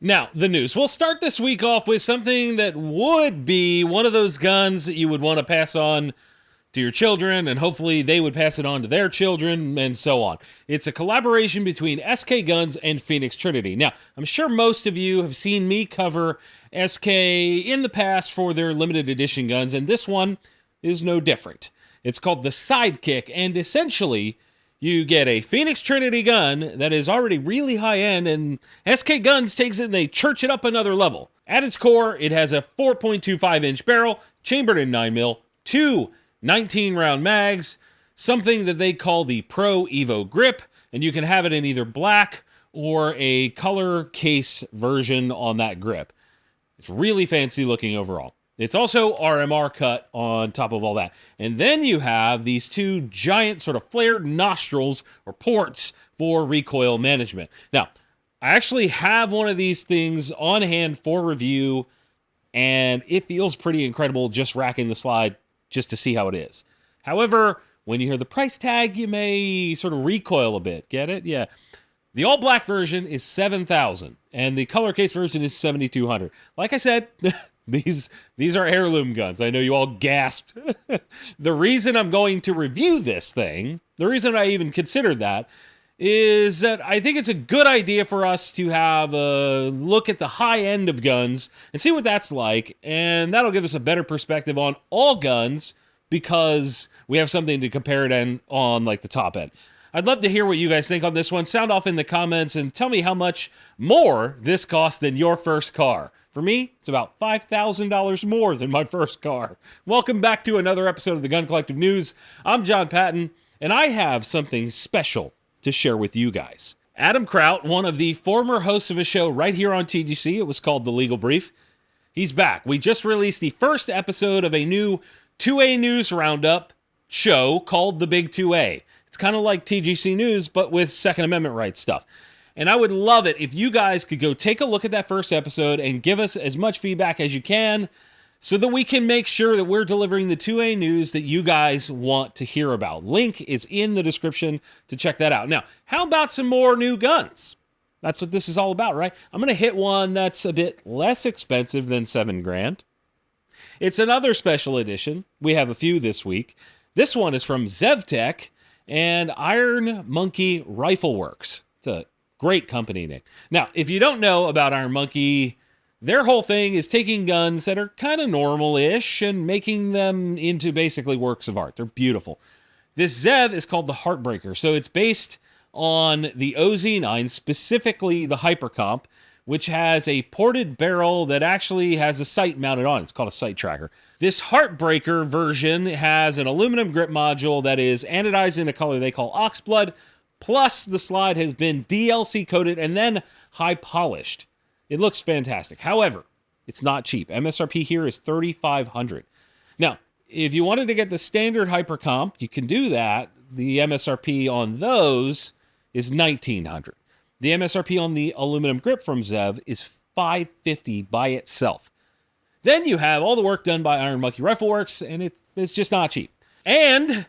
Now, the news. We'll start this week off with something that would be one of those guns that you would want to pass on to your children, and hopefully they would pass it on to their children, and so on. It's a collaboration between SK Guns and Phoenix Trinity. Now, I'm sure most of you have seen me cover SK in the past for their limited edition guns, and this one is no different. It's called the Sidekick, and essentially, you get a Phoenix Trinity gun that is already really high-end, and SK Guns takes it and they church it up another level. At its core, it has a 4.25-inch barrel, chambered in 9mm, two 19-round mags, something that they call the Pro Evo Grip, and you can have it in either black or a color case version on that grip. It's really fancy looking overall. It's also RMR cut on top of all that. And then you have these two giant sort of flared nostrils or ports for recoil management. Now, I actually have one of these things on hand for review, and it feels pretty incredible just racking the slide just to see how it is. However, when you hear the price tag, you may sort of recoil a bit. Get it? Yeah. The all-black version is $7,000, and the color case version is $7,200. Like I said, these are heirloom guns. I know you all gasped. The reason I'm going to review this thing, the reason I even considered that, is that I think it's a good idea for us to have a look at the high end of guns and see what that's like, and that'll give us a better perspective on all guns because we have something to compare it on like the top end. I'd love to hear what you guys think on this one. Sound off in the comments and tell me how much more this costs than your first car. For me, it's about $5,000 more than my first car. Welcome back to another episode of the Gun Collective News. I'm John Patton, and I have something special to share with you guys. Adam Kraut, one of the former hosts of a show right here on TGC, it was called The Legal Brief, he's back. We just released the first episode of a new 2A News Roundup show called The Big 2A. It's kind of like TGC News, but with Second Amendment rights stuff. And I would love it if you guys could go take a look at that first episode and give us as much feedback as you can so that we can make sure that we're delivering the 2A news that you guys want to hear about. Link is in the description to check that out. Now, how about some more new guns? That's what this is all about, right? I'm going to hit one that's a bit less expensive than $7,000. It's another special edition. We have a few this week. This one is from ZVTech and Iron Monkey Rifle Works. It's a great company name. Now, if you don't know about Iron Monkey, their whole thing is taking guns that are kind of normal-ish and making them into basically works of art. They're beautiful. This ZEV is called the Heartbreaker, so it's based on the OZ9, specifically the Hypercomp, which has a ported barrel that actually has a sight mounted on it. It's called a sight tracker. This Heartbreaker version has an aluminum grip module that is anodized in a color they call oxblood, plus the slide has been DLC coated and then high polished. It looks fantastic. However, it's not cheap. MSRP here is $3,500. Now, if you wanted to get the standard Hypercomp, you can do that. The MSRP on those is $1,900. The MSRP on the aluminum grip from ZEV is $550 by itself. Then you have all the work done by Iron Monkey Rifle Works, and it's just not cheap. And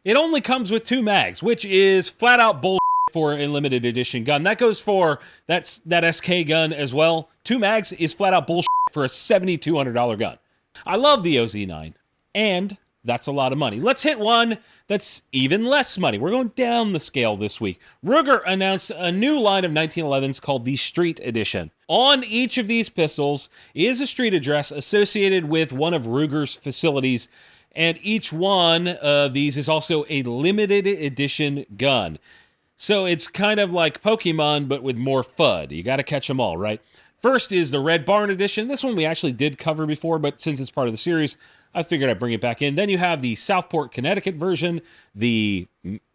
it only comes with two mags, which is flat out bullshit for a limited edition gun. That goes for that SK gun as well. Two mags is flat out bullshit for a $7,200 gun. I love the OZ9, and that's a lot of money. Let's hit one that's even less money. We're going down the scale this week. Ruger announced a new line of 1911s called the Street Edition. On each of these pistols is a street address associated with one of Ruger's facilities, and each one of these is also a limited edition gun. So it's kind of like Pokemon, but with more FUD. You got to catch them all, right? First is the Red Barn Edition. This one we actually did cover before, but since it's part of the series, I figured I'd bring it back in. Then you have the Southport, Connecticut version, the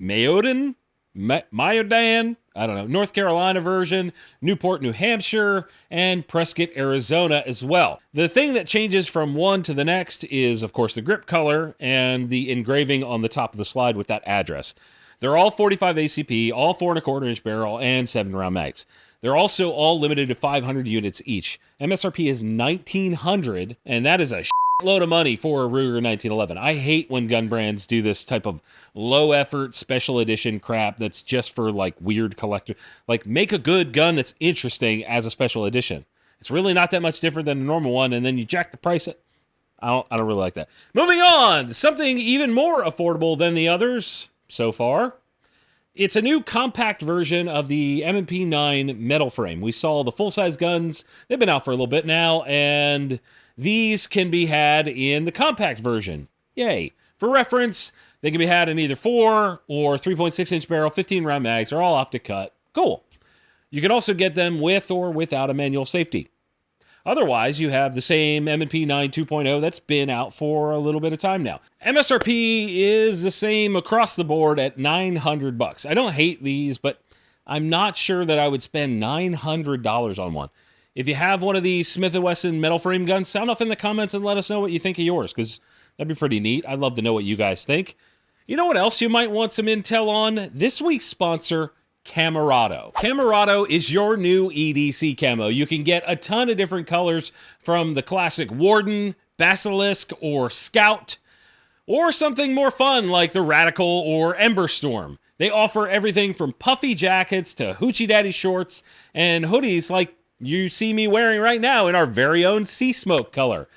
Mayodan, I don't know, North Carolina version, Newport, New Hampshire, and Prescott, Arizona as well. The thing that changes from one to the next is, of course, the grip color and the engraving on the top of the slide with that address. They're all 45 ACP, all 4.25-inch barrel, and 7-round mags. They're also all limited to 500 units each. MSRP is $1,900, and that is a load of money for a Ruger 1911. I hate when gun brands do this type of low effort special edition crap that's just for like weird collector. Like, make a good gun that's interesting as a special edition. It's really not that much different than a normal one, and then you jack the price. I don't really like that. Moving on to something even more affordable than the others so far. It's a new compact version of the M&P 9 metal frame. We saw the full-size guns. They've been out for a little bit now, and these can be had in the compact version. Yay. For reference, they can be had in either 4 or 3.6-inch barrel, 15-round mags. They're all optic cut. Cool. You can also get them with or without a manual safety. Otherwise, you have the same M&P 9 2.0 that's been out for a little bit of time now. MSRP is the same across the board at $900. I don't hate these, but I'm not sure that I would spend $900 on one. If you have one of these Smith & Wesson metal frame guns, sound off in the comments and let us know what you think of yours, because that'd be pretty neat. I'd love to know what you guys think. You know what else you might want some intel on? This week's sponsor, Camorado. Camorado is your new EDC camo. You can get a ton of different colors from the classic Warden, Basilisk, or Scout, or something more fun like the Radical or Ember Storm. They offer everything from puffy jackets to hoochie daddy shorts and hoodies like you see me wearing right now in our very own Sea Smoke color.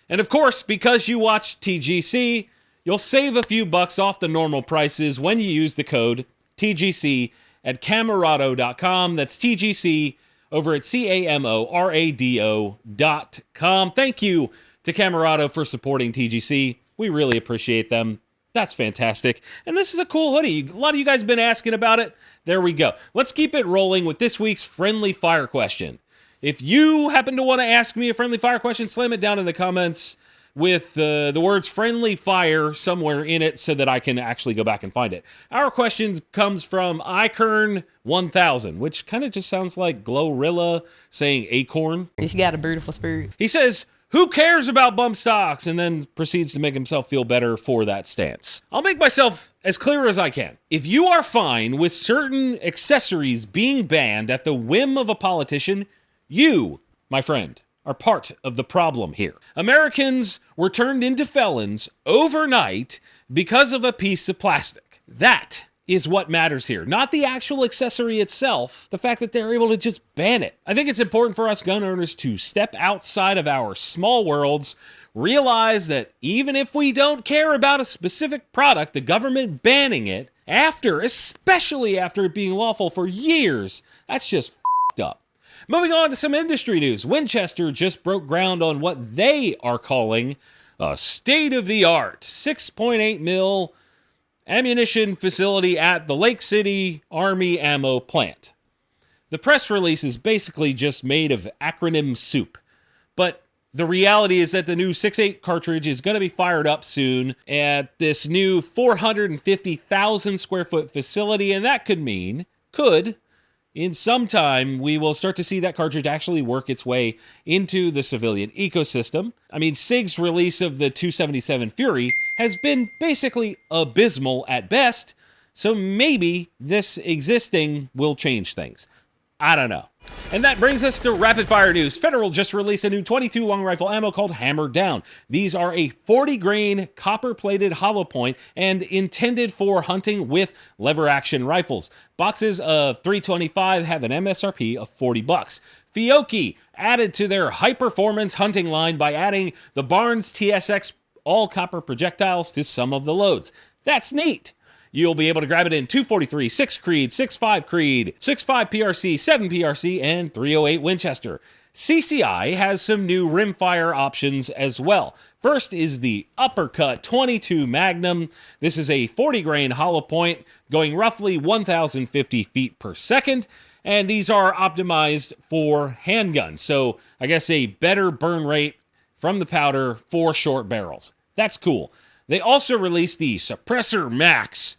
And of course, because you watch TGC, you'll save a few bucks off the normal prices when you use the code TGC at Camorado.com. That's TGC over at CAMORADO.com. Thank you to Camorado for supporting TGC. We really appreciate them. That's fantastic. And this is a cool hoodie. A lot of you guys have been asking about it. There we go. Let's keep it rolling with this week's friendly fire question. If you happen to want to ask me a friendly fire question, slam it down in the comments with the words friendly fire somewhere in it so that I can actually go back and find it. Our question comes from Ikern1000, which kind of just sounds like Glorilla saying acorn. You got a beautiful spirit. He says, who cares about bump stocks? And then proceeds to make himself feel better for that stance. I'll make myself as clear as I can. If you are fine with certain accessories being banned at the whim of a politician, you, my friend, are part of the problem here. Americans were turned into felons overnight because of a piece of plastic. That is what matters here, not the actual accessory itself, the fact that they're able to just ban it. I think it's important for us gun owners to step outside of our small worlds, realize that even if we don't care about a specific product, the government banning it especially after it being lawful for years, that's just f***ed up. Moving on to some industry news. Winchester just broke ground on what they are calling a state-of-the-art 6.8 mil ammunition facility at the Lake City Army Ammo Plant. The press release is basically just made of acronym soup, but the reality is that the new 6.8 cartridge is going to be fired up soon at this new 450,000 square foot facility, and that could in some time, we will start to see that cartridge actually work its way into the civilian ecosystem. I mean, SIG's release of the 277 Fury has been basically abysmal at best, so maybe this existing will change things. I don't know. And that brings us to rapid fire news. Federal just released a new 22 long rifle ammo called Hammer Down. These are a 40 grain copper plated hollow point and intended for hunting with lever action rifles. Boxes of 325 have an MSRP of $40. Fiocchi added to their high performance hunting line by adding the Barnes TSX all copper projectiles to some of the loads. That's neat. You'll be able to grab it in 243, 6 Creed, 6.5 Creed, 6.5 PRC, 7 PRC, and 308 Winchester. CCI has some new rimfire options as well. First is the Uppercut 22 Magnum. This is a 40 grain hollow point going roughly 1,050 feet per second. And these are optimized for handguns. So I guess a better burn rate from the powder for short barrels. That's cool. They also released the Suppressor Max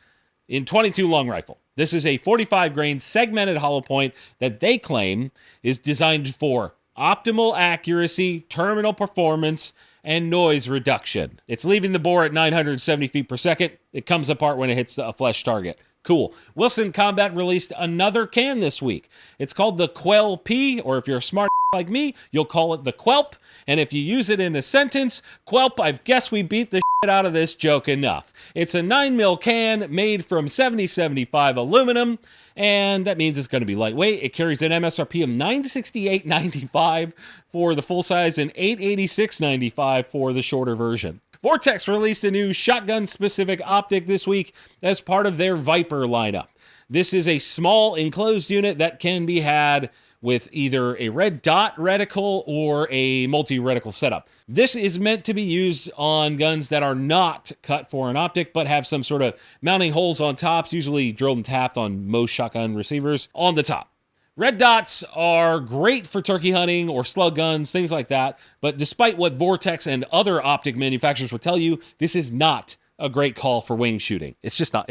in 22 long rifle. This is a 45 grain segmented hollow point that they claim is designed for optimal accuracy, terminal performance, and noise reduction. It's leaving the bore at 970 feet per second. It comes apart when it hits a flesh target. Cool. Wilson Combat released another can this week. It's called the Quell P, or if you're a smart like me, you'll call it the Quelp. And if you use it in a sentence, Quelp, I guess we beat the shit out of this joke enough. It's a 9mm can made from 7075 aluminum, and that means it's going to be lightweight. It carries an MSRP of $968.95 for the full size and $886.95 for the shorter version. Vortex released a new shotgun-specific optic this week as part of their Viper lineup. This is a small enclosed unit that can be had with either a red dot reticle or a multi-reticle setup. This is meant to be used on guns that are not cut for an optic, but have some sort of mounting holes on tops, usually drilled and tapped on most shotgun receivers, on the top. Red dots are great for turkey hunting or slug guns, things like that, but despite what Vortex and other optic manufacturers will tell you, this is not a great call for wing shooting. It's just not.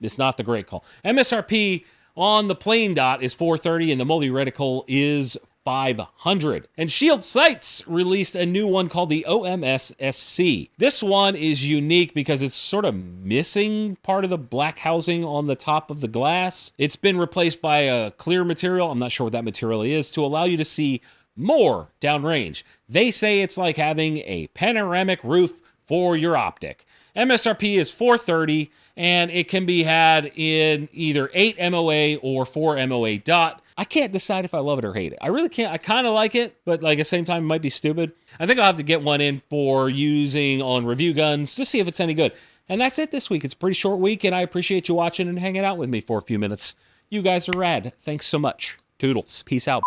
It's not the great call. MSRP on the plain dot is $430 and the multi-reticle is $500. And Shield Sights released a new one called the OMS-SC. This one is unique because it's sort of missing part of the black housing on the top of the glass. It's been replaced by a clear material, I'm not sure what that material is, to allow you to see more downrange. They say it's like having a panoramic roof for your optic. MSRP is $430, and it can be had in either 8 MOA or 4 MOA dot. I can't decide if I love it or hate it. I really can't. I kind of like it, but like at the same time, it might be stupid. I think I'll have to get one in for using on review guns to see if it's any good. And that's it this week. It's a pretty short week, and I appreciate you watching and hanging out with me for a few minutes. You guys are rad. Thanks so much. Toodles. Peace out.